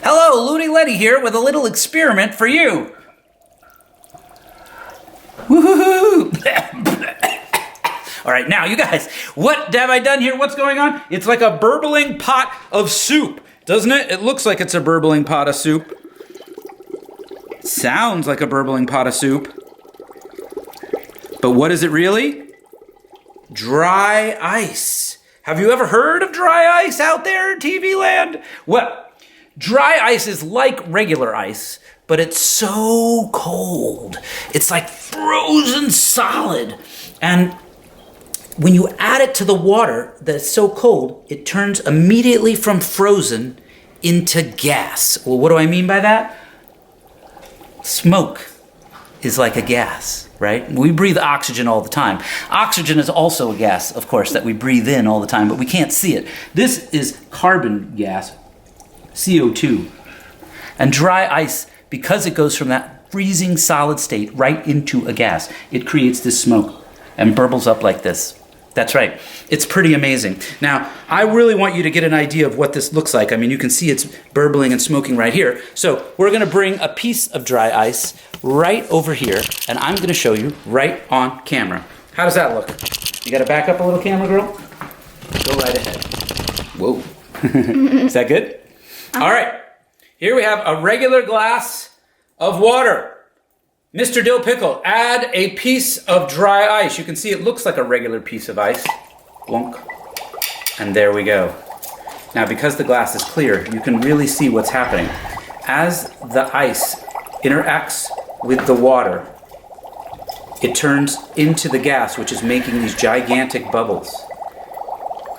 Hello, Looney Letty here with a little experiment for you. Woohoo! All right, now you guys, what have I done here? What's going on? It's like a burbling pot of soup, doesn't it? It looks like it's a burbling pot of soup. Sounds like a burbling pot of soup. But what is it really? Dry ice. Have you ever heard of dry ice out there in TV land? Well, dry ice is like regular ice, but it's so cold. It's like frozen solid. And when you add it to the water that's so cold, it turns immediately from frozen into gas. Well, what do I mean by that? Smoke is like a gas, right? We breathe oxygen all the time. Oxygen is also a gas, of course, that we breathe in all the time, but we can't see it. This is carbon gas, CO2. And dry ice, because it goes from that freezing solid state right into a gas, it creates this smoke and burbles up like this. That's right. It's pretty amazing. Now, I really want you to get an idea of what this looks like. I mean, you can see it's burbling and smoking right here. So we're going to bring a piece of dry ice right over here, and I'm going to show you right on camera. How does that look? You got to back up a little, camera girl? Go right ahead. Whoa. Is that good? All right. Here we have a regular glass of water. Mr. Dill Pickle, add a piece of dry ice. You can see it looks like a regular piece of ice. Blunk. And there we go. Now, because the glass is clear, you can really see what's happening. As the ice interacts with the water, it turns into the gas, which is making these gigantic bubbles.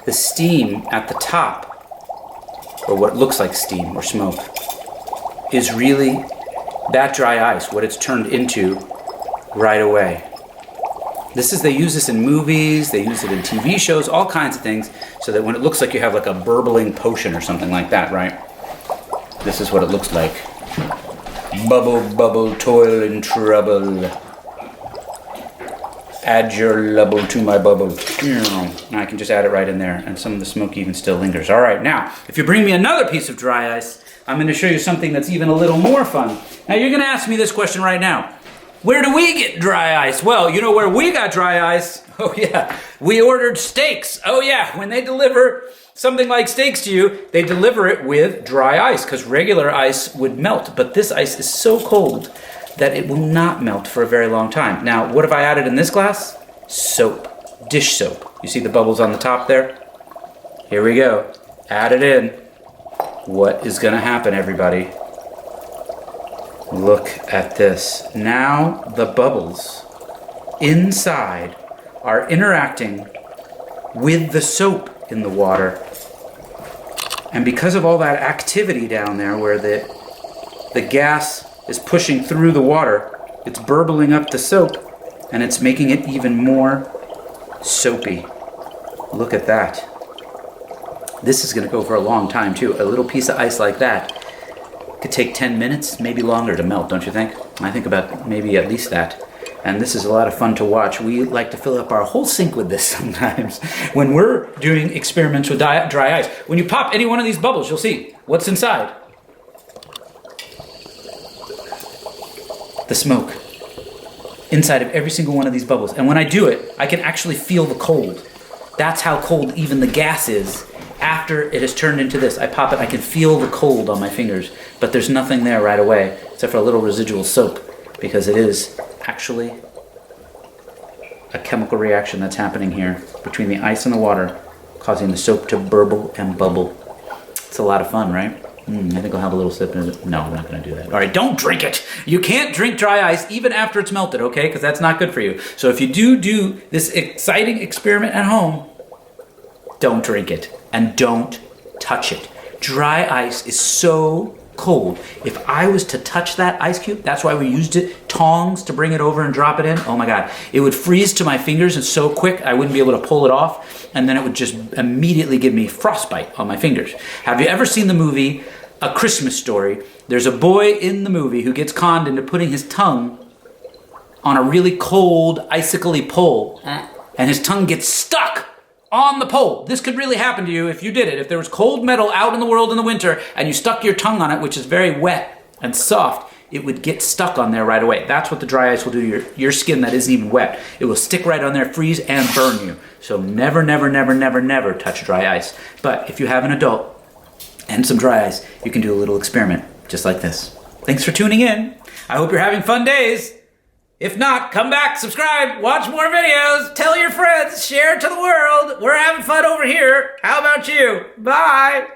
The steam at the top, or what looks like steam or smoke, is really that dry ice, what it's turned into right away. They use this in movies, they use it in TV shows, all kinds of things, so that when it looks like you have like a burbling potion or something like that, right? This is what it looks like. Bubble, bubble, toil and trouble. Add your lubble to my bubble. Now I can just add it right in there, and some of the smoke even still lingers. All right, now, if you bring me another piece of dry ice, I'm going to show you something that's even a little more fun. Now, you're going to ask me this question right now. Where do we get dry ice? Well, you know where we got dry ice? Oh, yeah. We ordered steaks. Oh, yeah. When they deliver something like steaks to you, they deliver it with dry ice because regular ice would melt. But this ice is so cold that it will not melt for a very long time. Now, what have I added in this glass? Soap. Dish soap. You see the bubbles on the top there? Here we go. Add it in. What is going to happen, everybody? Look at this. Now the bubbles inside are interacting with the soap in the water. And because of all that activity down there where the gas is pushing through the water, it's burbling up the soap and it's making it even more soapy. Look at that. This is going to go for a long time, too. A little piece of ice like that could take 10 minutes, maybe longer to melt, don't you think? I think about maybe at least that. And this is a lot of fun to watch. We like to fill up our whole sink with this sometimes when we're doing experiments with dry ice. When you pop any one of these bubbles, you'll see what's inside. The smoke inside of every single one of these bubbles. And when I do it, I can actually feel the cold. That's how cold even the gas is. After it has turned into this, I pop it, I can feel the cold on my fingers, but there's nothing there right away except for a little residual soap because it is actually a chemical reaction that's happening here between the ice and the water, causing the soap to burble and bubble. It's a lot of fun, right? I think I'll have a little sip. No, I'm not going to do that. All right, don't drink it. You can't drink dry ice even after it's melted, okay? Because that's not good for you. So if you do this exciting experiment at home, don't drink it and don't touch it. Dry ice is so cold. If I was to touch that ice cube, that's why we used it, tongs to bring it over and drop it in. Oh my God, it would freeze to my fingers and so quick I wouldn't be able to pull it off, and then it would just immediately give me frostbite on my fingers. Have you ever seen the movie A Christmas Story? There's a boy in the movie who gets conned into putting his tongue on a really cold, icicle-y pole, and his tongue gets stuck on the pole. This could really happen to you if you did it. If there was cold metal out in the world in the winter and you stuck your tongue on it, which is very wet and soft, it would get stuck on there right away. That's what the dry ice will do to your skin that isn't even wet. It will stick right on there, freeze, and burn you. So never, never, never, never, never touch dry ice. But if you have an adult and some dry ice, you can do a little experiment just like this. Thanks for tuning in. I hope you're having fun days. If not, come back, subscribe, watch more videos, tell your friends, share it to the world. We're having fun over here. How about you? Bye.